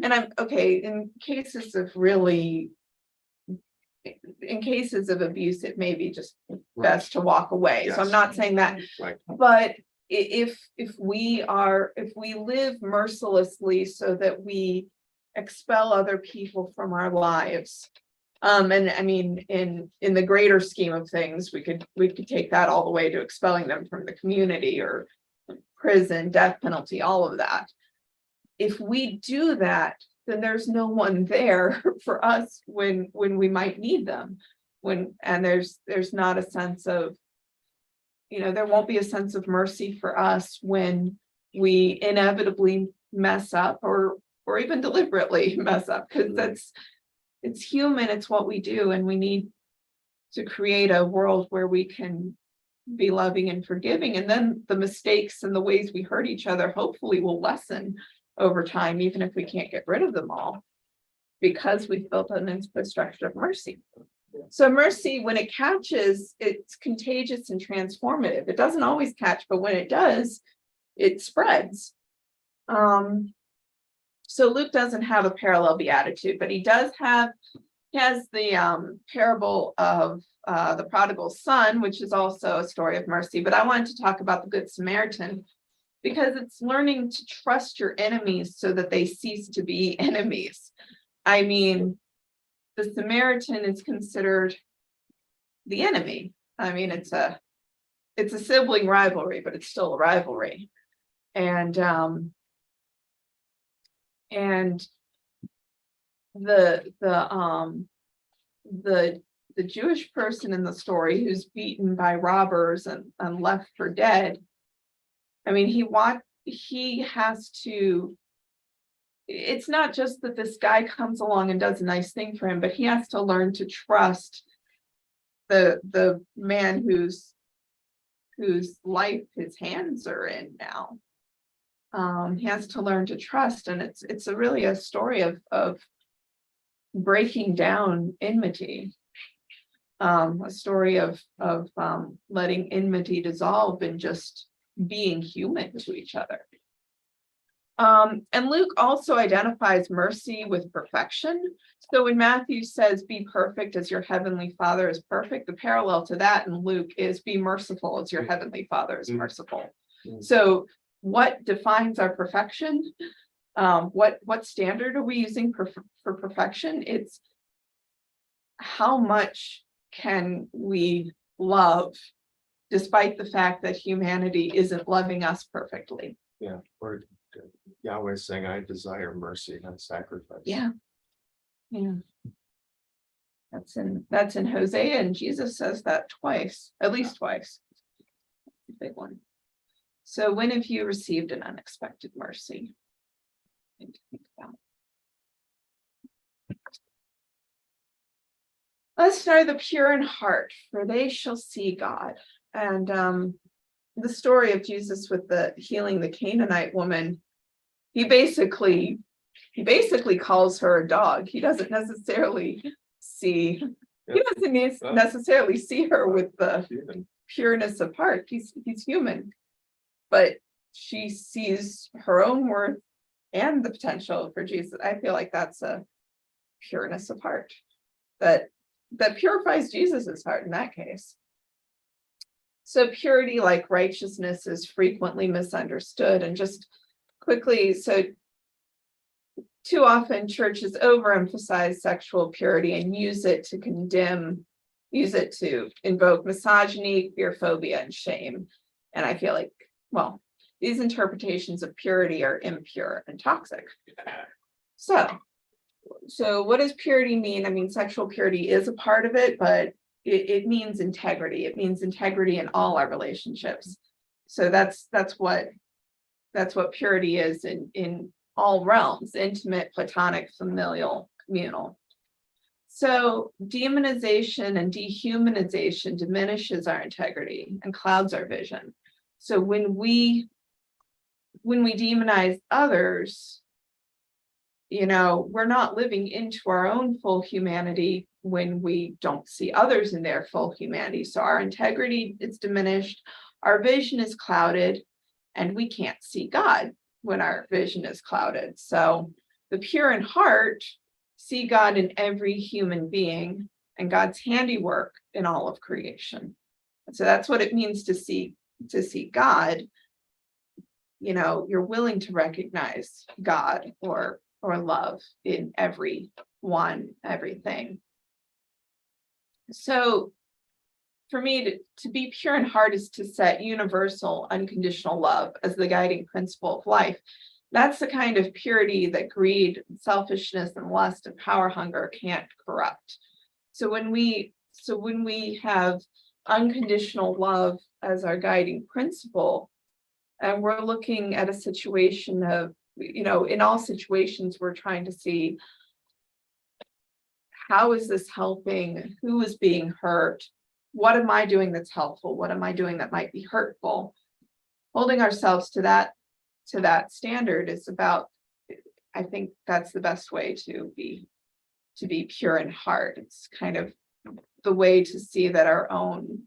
and I'm okay, in cases of abuse, it may be just best to walk away. So I'm Yes. not saying that, right. but if we live mercilessly so that we expel other people from our lives, and I mean, in the greater scheme of things, we could take that all the way to expelling them from the community, or prison, death penalty, all of that. If we do that, then there's no one there for us when we might need them. And there's not a sense of, there won't be a sense of mercy for us when we inevitably mess up, or even deliberately mess up, because it's human, it's what we do, and we need to create a world where we can be loving and forgiving, and then the mistakes and the ways we hurt each other hopefully will lessen over time, even if we can't get rid of them all, because we've built an infrastructure of mercy. So mercy, when it catches, it's contagious and transformative. It doesn't always catch, but when it does, it spreads. So Luke doesn't have a parallel beatitude, but he has the parable of the prodigal son, which is also a story of mercy. But I wanted to talk about the Good Samaritan, because it's learning to trust your enemies so that they cease to be enemies. I mean, the Samaritan is considered the enemy. I mean, it's a sibling rivalry, but it's still a rivalry. And the Jewish person in the story who's beaten by robbers and left for dead, I mean, he has to it's not just that this guy comes along and does a nice thing for him, but he has to learn to trust the man whose life his hands are in now. He has to learn to trust, and it's really a story of breaking down enmity. A story of letting enmity dissolve and just being human to each other. And Luke also identifies mercy with perfection. So when Matthew says, be perfect as your heavenly Father is perfect, the parallel to that in Luke is be merciful as your heavenly Father is merciful. So what defines our perfection? What standard are we using for perfection? It's how much can we love despite the fact that humanity isn't loving us perfectly. Yeah, or Yahweh saying, I desire mercy, not sacrifice. Yeah. That's in Hosea, and Jesus says that twice, at least twice. Big one. So when have you received an unexpected mercy? Thing to think about. Blessed are the pure in heart, for they shall see God. And the story of Jesus with the healing the Canaanite woman, he basically calls her a dog. He doesn't necessarily see, necessarily see her with the pureness of heart. He's human, but she sees her own worth and the potential for Jesus. I feel like that's a pureness of heart that purifies Jesus's heart in that case. So purity, like righteousness, is frequently misunderstood. And just quickly, so too often churches overemphasize sexual purity and use it to invoke misogyny, queerphobia, and shame. And I feel like, well, these interpretations of purity are impure and toxic. So what does purity mean? I mean, sexual purity is a part of it, but it means integrity. It means integrity in all our relationships. So that's what purity is in all realms: intimate, platonic, familial, communal. So demonization and dehumanization diminishes our integrity and clouds our vision. So when we demonize others, we're not living into our own full humanity when we don't see others in their full humanity. So our integrity is diminished, our vision is clouded, and we can't see God when our vision is clouded. So the pure in heart see God in every human being and God's handiwork in all of creation. So that's what it means to see God. You're willing to recognize God or love in everything. So for me, to be pure in heart is to set universal, unconditional love as the guiding principle of life. That's the kind of purity that greed, selfishness, and lust and power hunger can't corrupt. So when we have unconditional love as our guiding principle, and we're looking at a situation of, in all situations, we're trying to see, how is this helping? Who is being hurt? What am I doing that's helpful? What am I doing that might be hurtful? Holding ourselves to that standard is about, I think that's the best way to be pure in heart. It's kind of the way to see that our own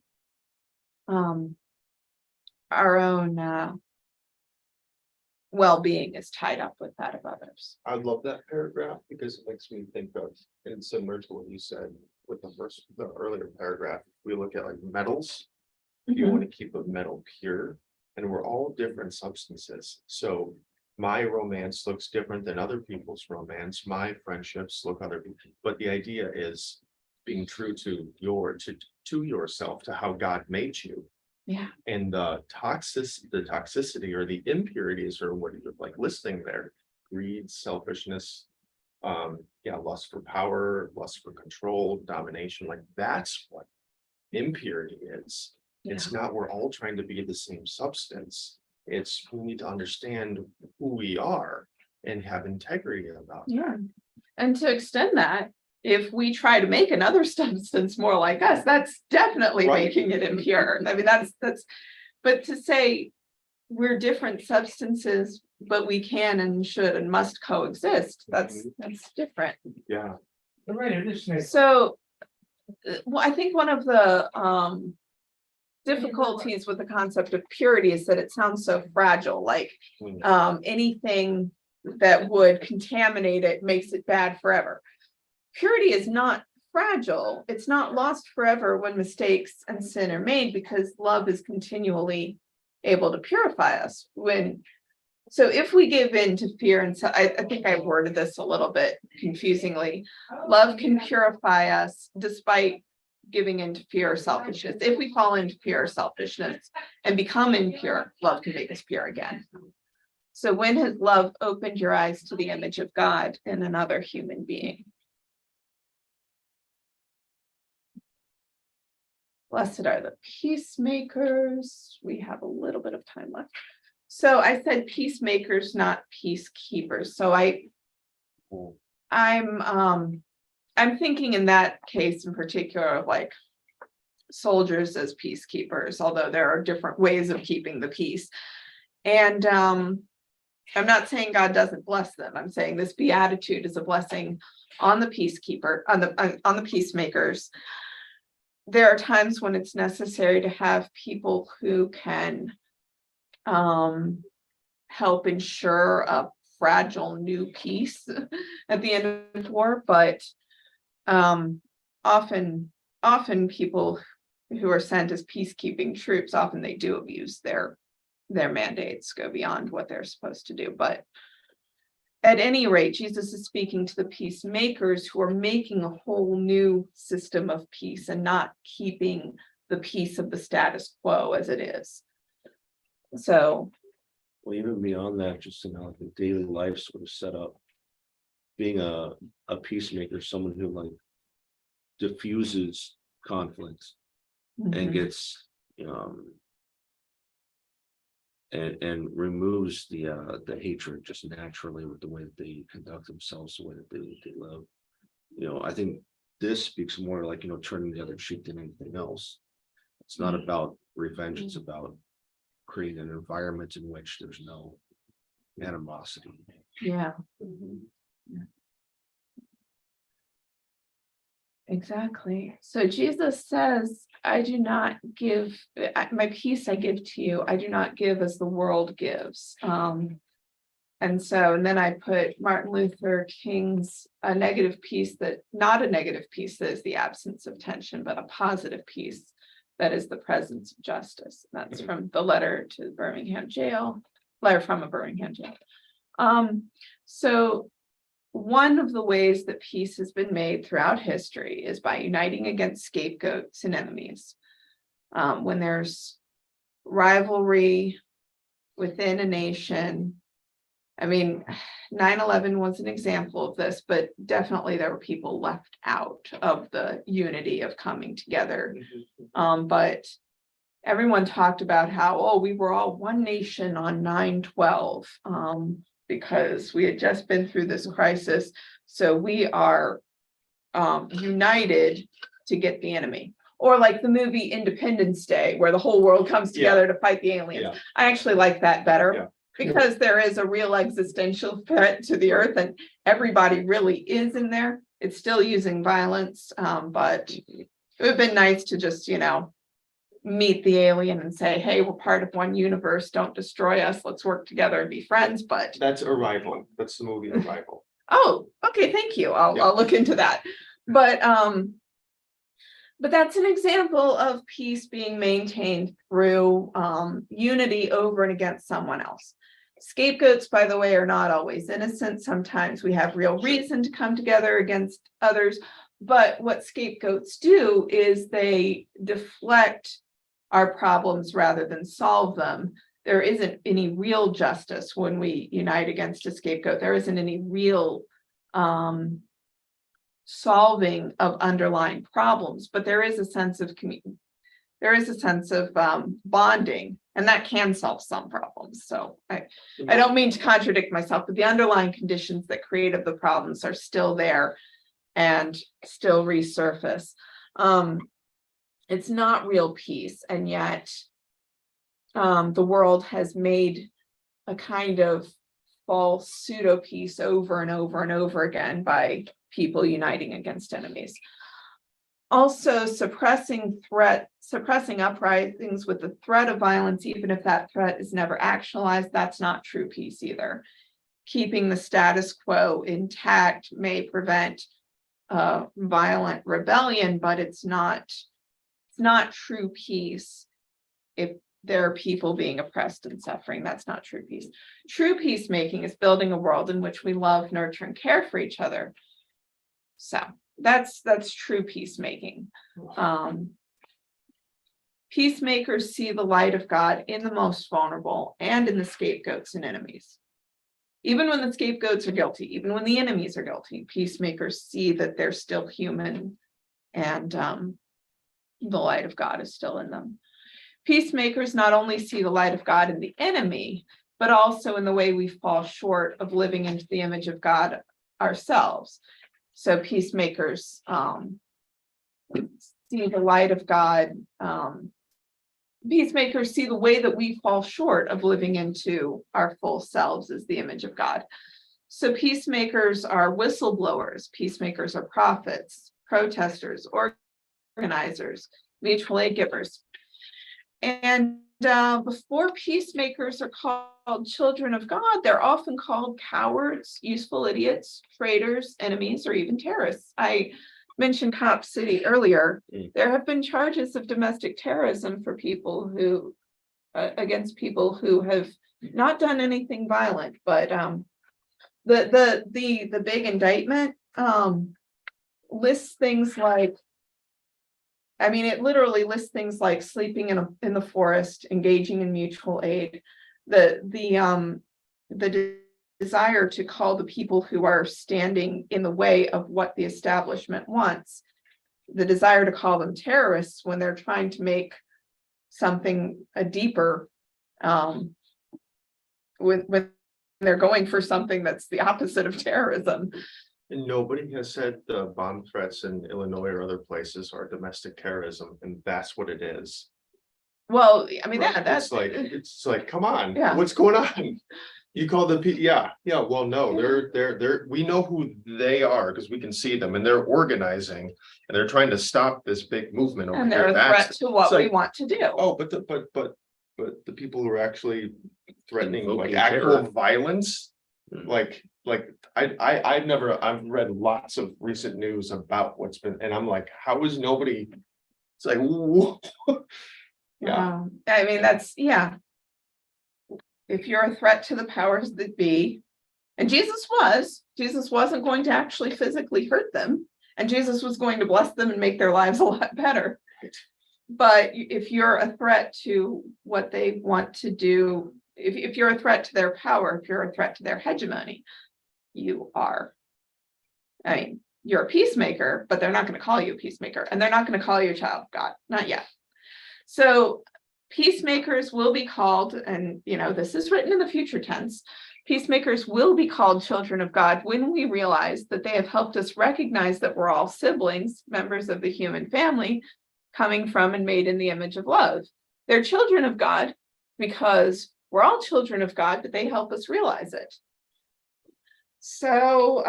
well-being is tied up with that of others. I love that paragraph because it makes me think of, and similar to what you said with the earlier paragraph, we look at like metals. You want to keep a metal pure, and we're all different substances. So my romance looks different than other people's romance. My friendships look other people, but the idea is being true to yourself, to how God made you. Yeah. And the toxicity or the impurities, or what you're like listing there: greed, selfishness, lust for power, lust for control, domination. Like that's what impurity is. Yeah. It's not we're all trying to be the same substance. It's we need to understand who we are and have integrity about it. Yeah, and to extend that, if we try to make another substance more like us, that's definitely Right. making it impure. I mean, that's, but to say we're different substances, but we can and should and must coexist, that's different. Yeah. Right, it is. So, well, I think one of the difficulties with the concept of purity is that it sounds so fragile, like anything that would contaminate it makes it bad forever. Purity is not fragile. It's not lost forever when mistakes and sin are made, because love is continually able to purify us. So if we give in to fear, and so I think I worded this a little bit confusingly, love can purify us despite giving into fear or selfishness. If we fall into fear or selfishness and become impure, love can make us pure again. So when has love opened your eyes to the image of God in another human being? Blessed are the peacemakers. We have a little bit of time left. So I said peacemakers, not peacekeepers. So I'm thinking in that case in particular of like soldiers as peacekeepers, although there are different ways of keeping the peace. And I'm not saying God doesn't bless them. I'm saying this beatitude is a blessing on the peacekeeper, on the peacemakers. There are times when it's necessary to have people who can help ensure a fragile new peace at the end of war, but often people who are sent as peacekeeping troops, often they do abuse their mandates, go beyond what they're supposed to do. But at any rate, Jesus is speaking to the peacemakers who are making a whole new system of peace and not keeping the peace of the status quo as it is. So, Well, even beyond that, just in how the daily life sort of set up, being a peacemaker, someone who like diffuses conflicts and gets and removes the hatred just naturally with the way that they conduct themselves, the way that they live. I think this speaks more like turning the other cheek than anything else. It's not about revenge, it's about creating an environment in which there's no animosity. yeah. Exactly. So Jesus says, I do not give my peace I give to you. I do not give as the world gives. And then I put Martin Luther King's a negative peace, that not a negative peace that is the absence of tension, but a positive peace that is the presence of justice. That's from the letter to the Birmingham jail, letter from a Birmingham jail. So one of the ways that peace has been made throughout history is by uniting against scapegoats and enemies. When there's rivalry within a nation, I mean, 9/11 was an example of this, but definitely there were people left out of the unity of coming together. But everyone talked about how, we were all one nation on 9/12. Because we had just been through this crisis. So we are united to get the enemy. Or like the movie Independence Day, where the whole world comes together to fight the aliens. Yeah. I actually like that better. Yeah. Because there is a real existential threat to the earth and everybody really is in there. It's still using violence, but it would have been nice to just, meet the alien and say, hey, we're part of one universe, don't destroy us, let's work together and be friends. But That's Arrival. That's the movie Arrival. oh, okay, thank you. I'll look into that. But that's an example of peace being maintained through unity over and against someone else. Scapegoats, by the way, are not always innocent. Sometimes we have real reason to come together against others. But what scapegoats do is they deflect our problems rather than solve them. There isn't any real justice when we unite against a scapegoat. There isn't any real solving of underlying problems, but there is a sense of there is a sense of bonding, and that can solve some problems. So I don't mean to contradict myself, but the underlying conditions that created the problems are still there and still resurface. It's not real peace, and yet the world has made a kind of false pseudo peace over and over and over again by people uniting against enemies. Also, suppressing uprisings with the threat of violence, even if that threat is never actualized, that's not true peace either. Keeping the status quo intact may prevent violent rebellion, but it's not true peace if there are people being oppressed and suffering. That's not true peace. True peacemaking is building a world in which we love, nurture, and care for each other. So that's true peacemaking. Peacemakers see the light of God in the most vulnerable and in the scapegoats and enemies. Even when the scapegoats are guilty, even when the enemies are guilty, peacemakers see that they're still human, and the light of God is still in them. Peacemakers not only see the light of God in the enemy, but also in the way we fall short of living into the image of God ourselves. So peacemakers see the light of God. Peacemakers see the way that we fall short of living into our full selves as the image of God. So peacemakers are whistleblowers, peacemakers are prophets, protesters, organizers, mutual aid givers. And before peacemakers are called children of God, they're often called cowards, useful idiots, traitors, enemies, or even terrorists. I mentioned Cop City earlier. There have been charges of domestic terrorism for people who, against people who have not done anything violent, but the big indictment lists things like, I mean, it literally lists things like sleeping in the forest, engaging in mutual aid, the desire to call the people who are standing in the way of what the establishment wants, the desire to call them terrorists when they're trying to make something a deeper, when they're going for something that's the opposite of terrorism. And nobody has said the bomb threats in Illinois or other places are domestic terrorism, and that's what it is. Well, I mean, Right? that's It's like, come on, Yeah. what's going on? You call the well, no, they're, we know who they are because we can see them, and they're organizing and they're trying to stop this big movement over and they're here. a threat to what it's we like, want to do. oh, but the people who are actually threatening like Invoking actual terror. violence, Mm. like I've read lots of recent news about what's been, and I'm like, how is nobody? It's like, whoa. Yeah, I mean, if you're a threat to the powers that be, and Jesus wasn't going to actually physically hurt them, and Jesus was going to bless them and make their lives a lot better. But if you're a threat to what they want to do, if you're a threat to their power, if you're a threat to their hegemony, you are. I mean, you're a peacemaker, but they're not going to call you a peacemaker, and they're not going to call you a child of God, not yet. So peacemakers will be called, and this is written in the future tense, peacemakers will be called children of God when we realize that they have helped us recognize that we're all siblings, members of the human family, coming from and made in the image of love. They're children of God because we're all children of God, but they help us realize it. So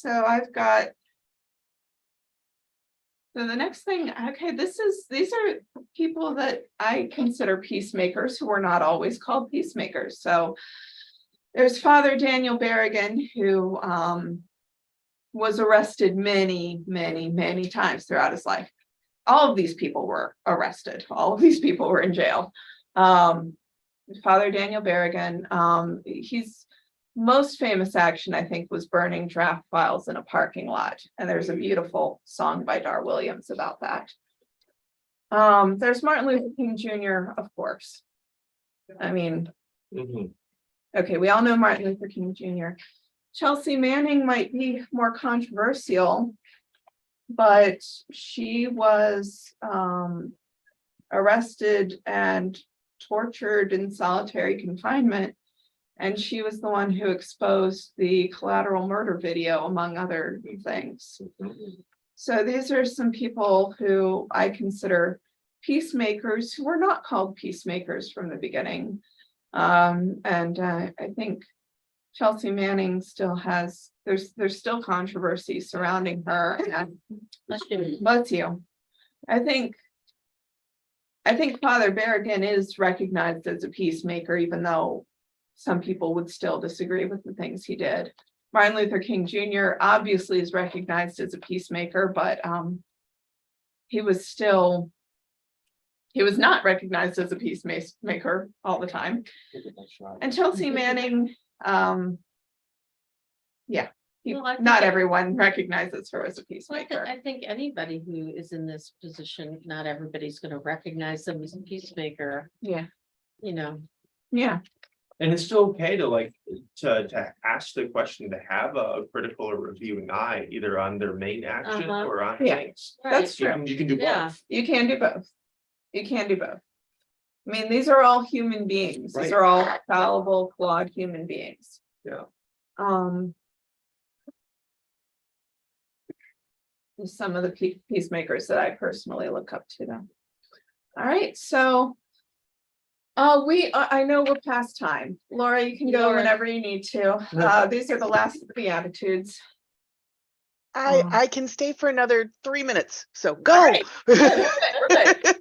I've got, so the next thing, okay, these are people that I consider peacemakers who are not always called peacemakers. So there's Father Daniel Berrigan, who was arrested many, many, many times throughout his life. All of these people were arrested. All of these people were in jail. Father Daniel Berrigan, his most famous action, I think, was burning draft files in a parking lot. And there's a beautiful song by Dar Williams about that. There's Martin Luther King Jr., of course. I mean, mhm. okay, we all know Martin Luther King Jr. Chelsea Manning might be more controversial, but she was arrested and tortured in solitary confinement. And she was the one who exposed the collateral murder video, among other things. So these are some people who I consider peacemakers who were not called peacemakers from the beginning. I think Chelsea Manning still has, there's still controversy surrounding her. And bless you. I think Father Berrigan is recognized as a peacemaker, even though some people would still disagree with the things he did. Martin Luther King Jr. obviously is recognized as a peacemaker, but he was not recognized as a peacemaker all the time. And Chelsea Manning, Well, I think not it- everyone recognizes her as a Well, I peacemaker. think anybody who is in this position, not everybody's gonna recognize them as a peacemaker, Yeah, you know. yeah, And it's still okay to to ask the question, to have a critical or reviewing eye, either on their main action Uh-huh. or on Yeah. things. that's You true. can, you can do Yeah. both. You can do both. You can do both. I mean, these are all human beings. These Right. are all fallible, flawed human beings. Yeah. Some of the peacemakers that I personally look up to them. All right, so. I know we're past time. Laura, you can go Laura. whenever you need to. These are the last of the Beatitudes. I can stay for another 3 minutes, so All go. right. We're good.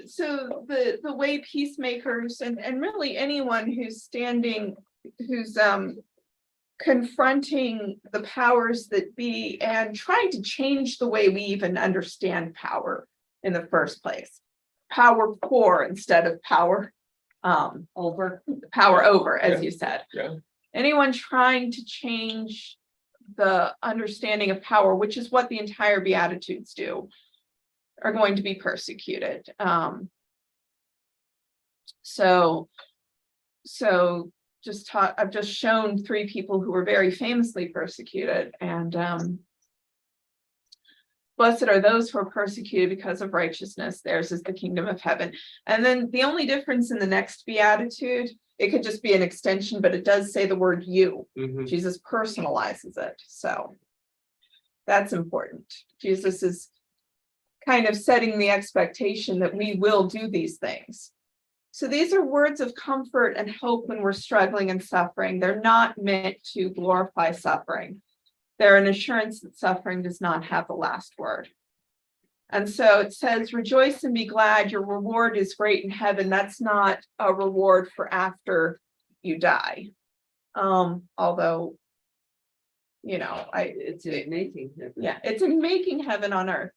So the way peacemakers and really anyone who's standing, who's confronting the powers that be and trying to change the way we even understand power in the first place. Power poor instead of power over, as you said. Yeah. Anyone trying to change the understanding of power, which is what the entire Beatitudes do, are going to be persecuted. I've just shown 3 people who were very famously persecuted, and blessed are those who are persecuted because of righteousness, theirs is the kingdom of heaven. And then the only difference in the next Beatitude, it could just be an extension, but it does say the word you. Mhm. Jesus personalizes it, so that's important. Jesus is kind of setting the expectation that we will do these things. So these are words of comfort and hope when we're struggling and suffering. They're not meant to glorify suffering. They're an assurance that suffering does not have the last word. And so it says, rejoice and be glad, your reward is great in heaven. That's not a reward for after you die. Although, It's in making. yeah, it's in making heaven on earth.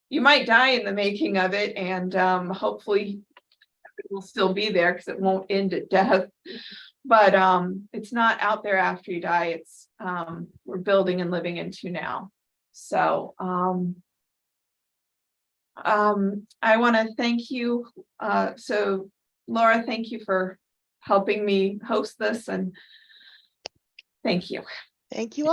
You might die in the making of it, and hopefully it will still be there because it won't end at death. But it's not out there after you die. It's we're building and living into now. So I want to thank you. So Laura, thank you for helping me host this, and thank you. Thank you